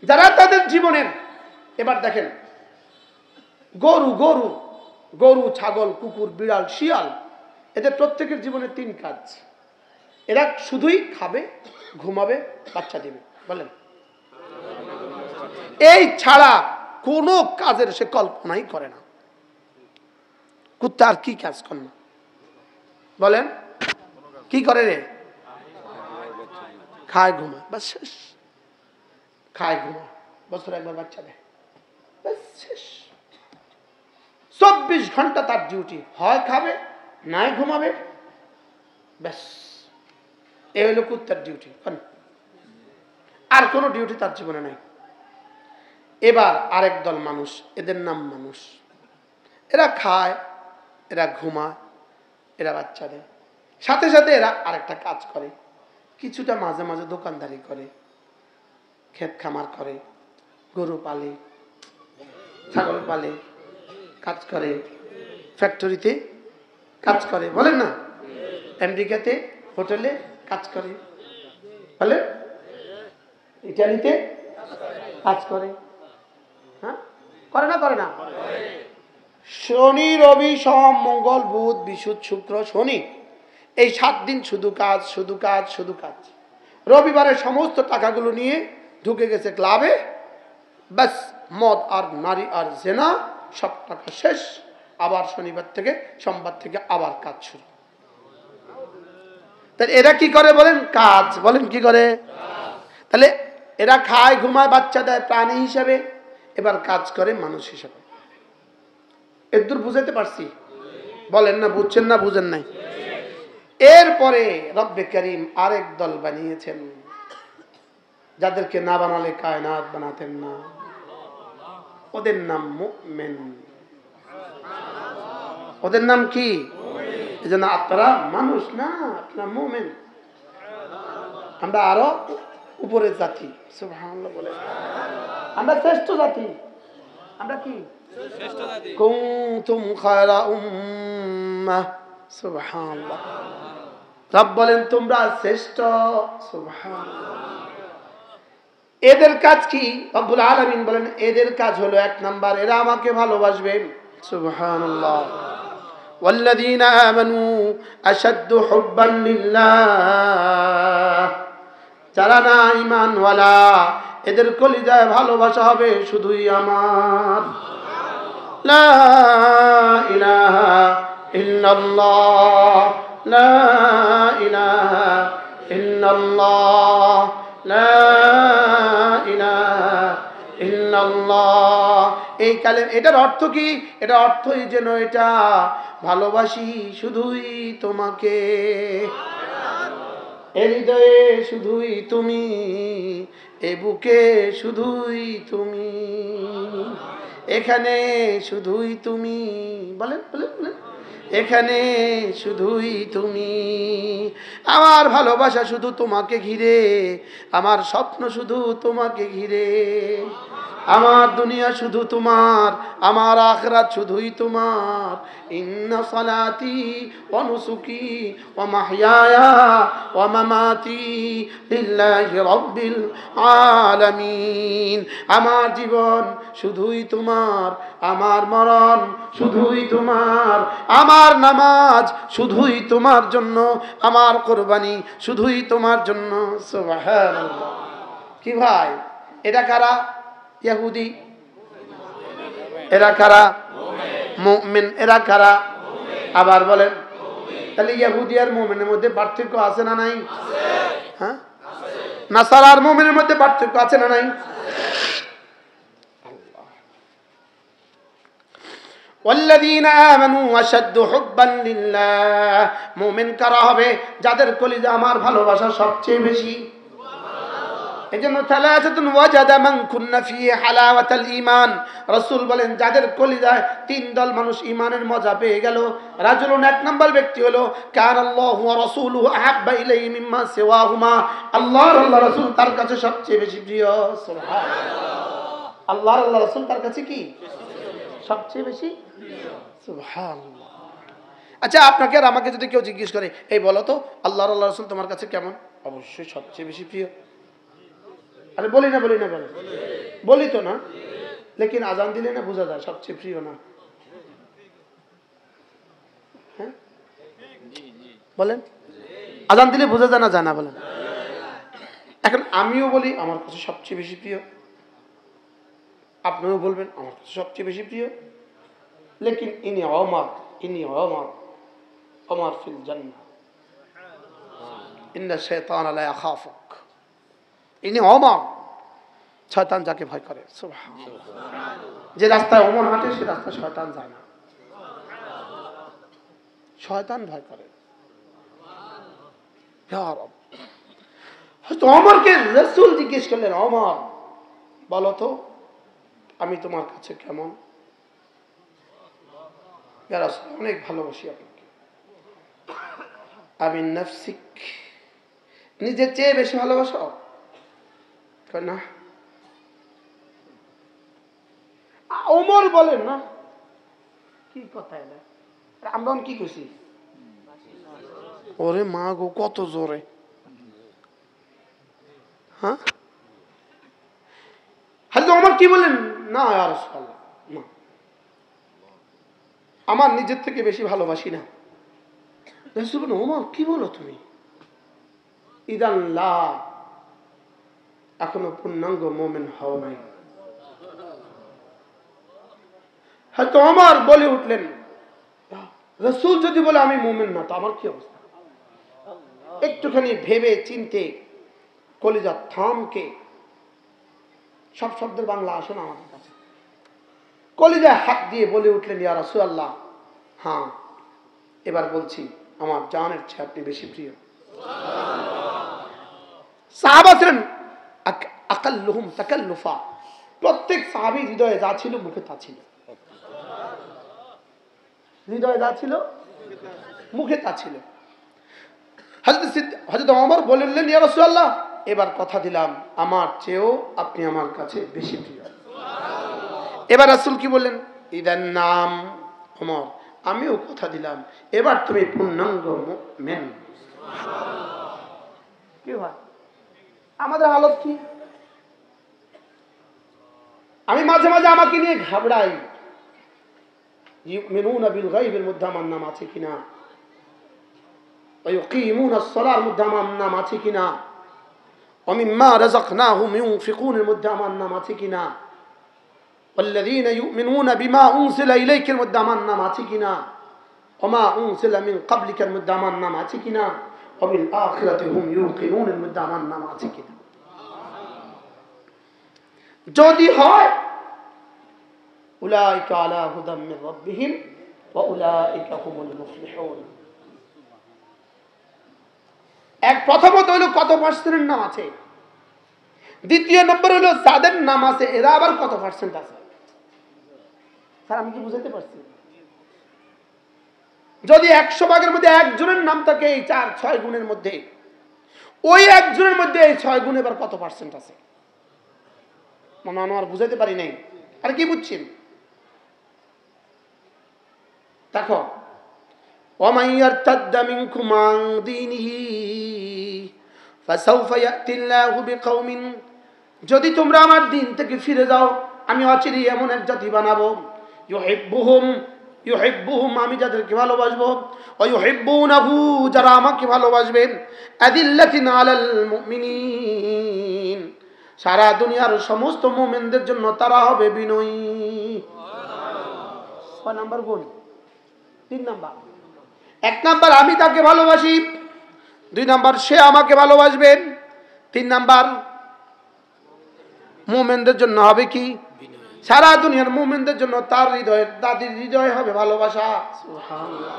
যারা তাদের জীবনের, এবার দেখেন গরু গরু গরু ছাগল কুকুর বিড়াল শিয়াল, এদের প্রত্যেকের জীবনে 3 কাজ। এরা শুধুই খাবে, ঘুমাবে, বাচ্চা দিবে। বলেন, এই ছাড়া কোনো কাজের সে কল্পনাই করে না। কুত্তা আর কি কাজ করে না? বলেন, কি করে রে? খায়, ঘুমায়, বাস শেষ। খায়, ঘুমায়, বছরে একবার বাচ্চা দেয়, বাস শেষ। 24 ঘন্টা তার ডিউটি, হয় খাবে, নাই ঘুমাবে, ব্যাস। এ হলো কুত্তার ডিউটি। আর কোনো ডিউটি তার জীবনে নাই। এবার আরেক দল মানুষ, এদের নাম মানুষ। এরা খায়, এরা ঘুমায়, এরা বাচ্চা দেয়, সাথে সাথে এরা আরেকটা কাজ করে। কিছুটা মাঝে মাঝে দোকানদারি করে, ক্ষেত খামার করে, গরু পালে, ছাগল পালে, কাজ করে, ফ্যাক্টরিতে কাজ করে। বলেন না, আমেরিকাতে হোটেলে কাজ করে, বলে ইটালিতে কাজ করে। হ্যাঁ, করে না? করে না? শনি রবি সোম মঙ্গল বুধ বৃহস্পতি শুক্র শনি, এই 7 দিন শুধু কাজ, শুধু কাজ, শুধু কাজ। রবিবারে সমস্ত টাকাগুলো নিয়ে ঢুকে গেছে ক্লাবে, ব্যাস মদ আর নারী আর জেনা, সব টাকা শেষ। আবার শনিবার থেকে সোমবার থেকে আবার কাজ শুরু। তাহলে এরা কি করে বলেন? কাজ। বলেন, কি করে? তাহলে এরা খায়, ঘুমায়, বাচ্চা দেয় প্রাণী হিসাবে, এবার কাজ করে মানুষ হিসাবে। এদূর বুঝাতে পারছি? বলেন না, বুঝছেন না, বুঝেন নাই? এরপরে রব্বে করিম আরেক দল বানিয়েছেন, যাদেরকে না বানালে কায়নাত বানাতেন না। ওদের নাম মুমিন। ওদের নাম কি? এজন্য আপনারা মানুষ না, আপনারা মুমিন। আমরা আরো উপরের জাতি। সুবহানাল্লাহ বলে, আমরা শ্রেষ্ঠ জাতি। আমরা কি? শ্রেষ্ঠ জাতি। কুনতুম খায়রা উম্মাহ। সুবহানাল্লাহ। রব বলেন তোমরা শ্রেষ্ঠ। সুবহানাল্লাহ। এদের কাজ কি? রব্বুল আলামিন বলেন এদের কাজ হলো 1 নাম্বার, এরা আমাকে ভালোবাসবেন। সুবহানাল্লাহ। ওয়াল্লাযীনা আমানু আশাদ্দু হুব্বান লিল্লাহ। যারা না ঈমানওয়ালা, এদের কলিজায় ভালোবাসা হবে শুধুই আমার। লা ইলাহা ইল্লাল্লাহ, লা ইলাহা ইল্লাল্লাহ, লা ইলাহা ইল্লাল্লাহ। এই কালেমা, এটার অর্থ কি? এটা অর্থই যেন এটা ভালোবাসি শুধুই তোমাকে, এ হৃদয়ে শুধুই তুমি, এ বুকে শুধুই তুমি, এখানে শুধুই তুমি। বলেন বলেন বলেন, এখানে শুধুই তুমি। আমার ভালোবাসা শুধু তোমাকে ঘিরে, আমার স্বপ্ন শুধু তোমাকে ঘিরে, আমার দুনিয়া শুধু তোমার, আমার আখিরাত শুধুই তোমার। ইন্না সালাতি ওয়া নুসুকি ওয়া মাহইয়ায়া ওয়া মামাতি লিল্লাহি রাব্বিল আলামিন। আমার জীবন শুধুই তোমার, আমার মরণ শুধুই তোমার, আমার নামাজ শুধুই তোমার জন্য, আমার কুরবানি শুধুই তোমার জন্য। সুবহানাল্লাহ। কি ভাই, এটা কারা? ইহুদি। এরা কারা? মুমিন। এরা কারা? আবার বলেন। তাহলে ইহুদি আর মুমিনের মধ্যে পার্থক্য আছে না নাই? হ্যাঁ, নাসারা আর মুমিনের মধ্যে পার্থক্য আছে না নাই? ওয়াল্লাযীনা আমানু আশাদ্দু হুব্বান লিল্লাহ। মুমিন কারা হবে? যাদের কলিজা আমার ভালোবাসা সবচেয়ে বেশি। এজন্য সালাসাতুন ওয়াজাদা মান কুন্না ফি হালাওয়াতাল ঈমান। রাসূল বলেন যাদের কলিজায় 3 দল মানুষ ঈমানের মজা পেয়ে গেল। রাজুলুন, 1 নাম্বার ব্যক্তি হলো কানাল্লাহু ওয়া রাসূলুহু আহাব্বা ইলাইহি মিম্মা সিওয়াহুমা। আল্লাহর আল্লাহ রাসূল তার কাছে সবচেয়ে বেশি প্রিয়। সুবহানাল্লাহ। আল্লাহর আল্লাহ রাসূল তার কাছে কি? সবচেয়ে বেশি প্রিয়। সুবহানাল্লাহ। আচ্ছা, আপনাকে আর আমাকে যদি কেউ জিজ্ঞেস করে, এই বলো তো আল্লাহর আল্লাহ রাসূল তোমার কাছে কেমন? অবশ্যই সবচেয়ে বেশি প্রিয়। আরে বলি না বলি না বলি। বলি তো না, লেকিন আজান দিলে না বোঝা যায় সবচেয়ে প্রিয় না। হ্যাঁ বলেন, আজান দিলে বোঝা যায় না জানা? বলেন। এখন আমিও বলি আমার কাছে সবচেয়ে বেশি প্রিয়, আপনিও বলবেন আমার কাছে সবচেয়ে বেশি প্রিয়, লেকিন ইনি ওমর ফিল জান্নাহ ইন্না শাইতান লা ইয়াখাফুক। ইনি ওমর, শয়তান যাকে ভয় করে। সুবহানাল্লাহ। যে রাস্তায় ওমর হাঁটে সে রাস্তায় শয়তান যায় না, শয়তান ভয় করে। ইয়া রব, হয়তো ওমরকে রাসূল জিজ্ঞেস করলেন, ওমর বলো তো আমি তোমার কাছে কেমন? ইয়া রাসূল, অনেক ভালোবাসি আপনাকে। আমি নফসিক, নিজের চেয়ে বেশি ভালোবাসো? না। ওমর বলেন না, কি কথা এটা? আমরা কি কইছি? ওরে মা গো, কত জোরে! হ্যাঁ, হযরত ওমর কি বলেন? না ইয়া রাসূলুল্লাহ, না, আমার নিজের থেকে বেশি ভালোবাসি না। রাসূল বলেন, ওমর কি বলো তুমি? ইদান লা, এখনো পূর্ণাঙ্গ মুমিন হও নাই। হয়তো ওমর বলে উঠলেন, রাসূল যদি বলে আমি মুমিন না, তো আমার কি অবস্থা? একটুখানি ভেবে চিনতে কলিজা থামকে, সব শব্দের বাংলা আসে না আমাদের কাছে, কলিজায় হাত দিয়ে বলে উঠলেন, ইয়া রাসূলুল্লাহ, হ্যাঁ এবার বলছি, আমার জানের চেয়ে আপনি বেশি প্রিয়। সাহাবা ছিলেন আকাল্লুহুম তাকাল্লুফা, প্রত্যেক সাহাবী হৃদয়ে যা ছিল মুখে তা ছিল, হৃদয়ে যা ছিল মুখে তা ছিল। হযরত ওমর বললেন, ইয়া রাসূলুল্লাহ, এবার কথা দিলাম আমার চেয়েও আপনি আমার কাছে বেশি প্রিয়। এবার রাসূল কি বললেন? ইদান নাম ওমর, আমিও কথা দিলাম এবার তুমি পূর্ণাঙ্গ মুমিন। কি হয় আমাদের হালত কি? আমি মাঝে মাঝে আমাকে নিয়ে ঘাবড়াই, ইউমিনুনা বিল গায়বের মধ্যে আমার নাম আছে কিনা, ওয়া ইউকিমুনা আস-সালার মধ্যে আমার নাম আছে কিনা, ওয়া মিম্মা রাযাকনাহুম ইউনফিকুনের মধ্যে আমার নাম আছে কিনা, ওয়াল্লাযীনা ইউমিনুনা বিমা উনজিলা ইলাইকার মধ্যে আমার নাম আছে কিনা, ওয়া মা উনজিলা মিন ক্বাবলিকার মধ্যে আমার নাম আছে কিনা, ওয়া বিল আখিরাতি হুম ইউকিনুনের মধ্যে আমার নাম আছে কিনা। যদি হয় উলাইকা আলা হুদাম মির রাব্বিহিম ওয়া উলাইকা হুমুল মুফলিহুন। এক প্রথমত হলো কত পার্সেন্টের নাম আছে, দ্বিতীয় নম্বর হলো যাদের নাম আছে এরা আবার কত পার্সেন্ট আছে। স্যার আমি কি বুঝাতে পারছি? যদি 100 ভাগের মধ্যে একজনের নাম থাকে এই 4-6 গুণের মধ্যে, ওই একজনের মধ্যে এই 6 গুণ এবার কত পার্সেন্ট আছে? মানে আমি আর বুঝাতে পারি নাই। আর কি বুঝছেন? দেখো, ওয়ামান ইয়ারতাদ্দা মিনকুম আন দীনিহি ফাসাউফা ইয়াতিল্লাহু বিকওমিন, যদি তোমরা আমার দিন থেকে ফিরে যাও আমি অচিরেই এমন এক জাতি বানাবো, ইউহিব্বুহুম, আমি যাদেরকে ভালোবাসবো, ওয়া ইউহিব্বুনাহু, যারা আমাকে ভালোবাসবেন, আদিল্লাতিন আলাল মুমিনিন, সারা দুনিয়ার সমস্ত মুমিনদের জন্য তারা হবে বিনয়ী। কয় নাম্বার গুণ? 3 নাম্বার। 1 নাম্বার আমি তাকে ভালোবাসি, 2 নাম্বার সে আমাকে ভালোবাসবেন, 3 নাম্বার মুমিনদের জন্য হবে কি? সারা দুনিয়ার মুমিনদের জন্য তার হৃদয়ে, তাদের হৃদয়ে হবে ভালোবাসা। সুবহানাল্লাহ।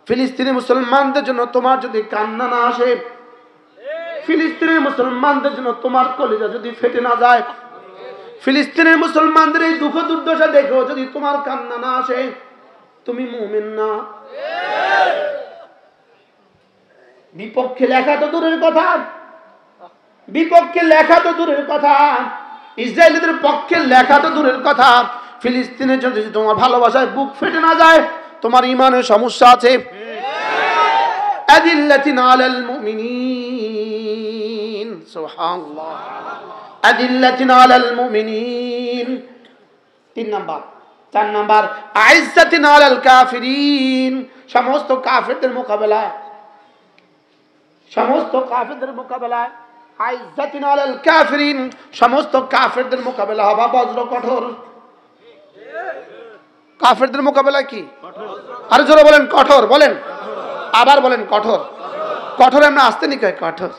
ফিলিস্তিনি মুসলমানদের জন্য তোমার যদি কান্না না আসে, ফিলিস্তিনের মুসলমানদের জন্য তোমার কলিজা যদি ফেটে না যায়, ফিলিস্তিনের মুসলমানদের এই দুঃখ দুর্দশা দেখো যদি তোমার কান্না না আসে, তুমি মুমিন না। বিপক্ষে লেখা তো দূরের কথা, বিপক্ষে লেখা তো দূরের কথা, ইসরায়েলিদের পক্ষে লেখা তো দূরের কথা, ফিলিস্তিনের জন্য যদি তোমার ভালোবাসায় বুক ফেটে না যায়, তোমার ঈমানের সমস্যা আছে। আদিল্লাতিন আলাল মুমিনিন, সুবহানাল্লাহ। আদিল্লাতিন আলাল মুমিনিন। 3 নাম্বার। 4 নাম্বার আইজ্জাতিন আলাল কাফিরিন, সমস্ত কাফেরদের মোকাবেলায়, সমস্ত কাফেরদের মোকাবেলায়। আইজ্জাতিন আলাল কাফিরিন, সমস্ত কাফেরদের মোকাবেলা হবে বজ্র কঠোর। কাফেরদের মোকাবেলা কি? আর জোরে বলেন কঠোর, বলেন আবার বলেন কঠোর। কঠোর আমরা আসতে নি কয় কঠোর।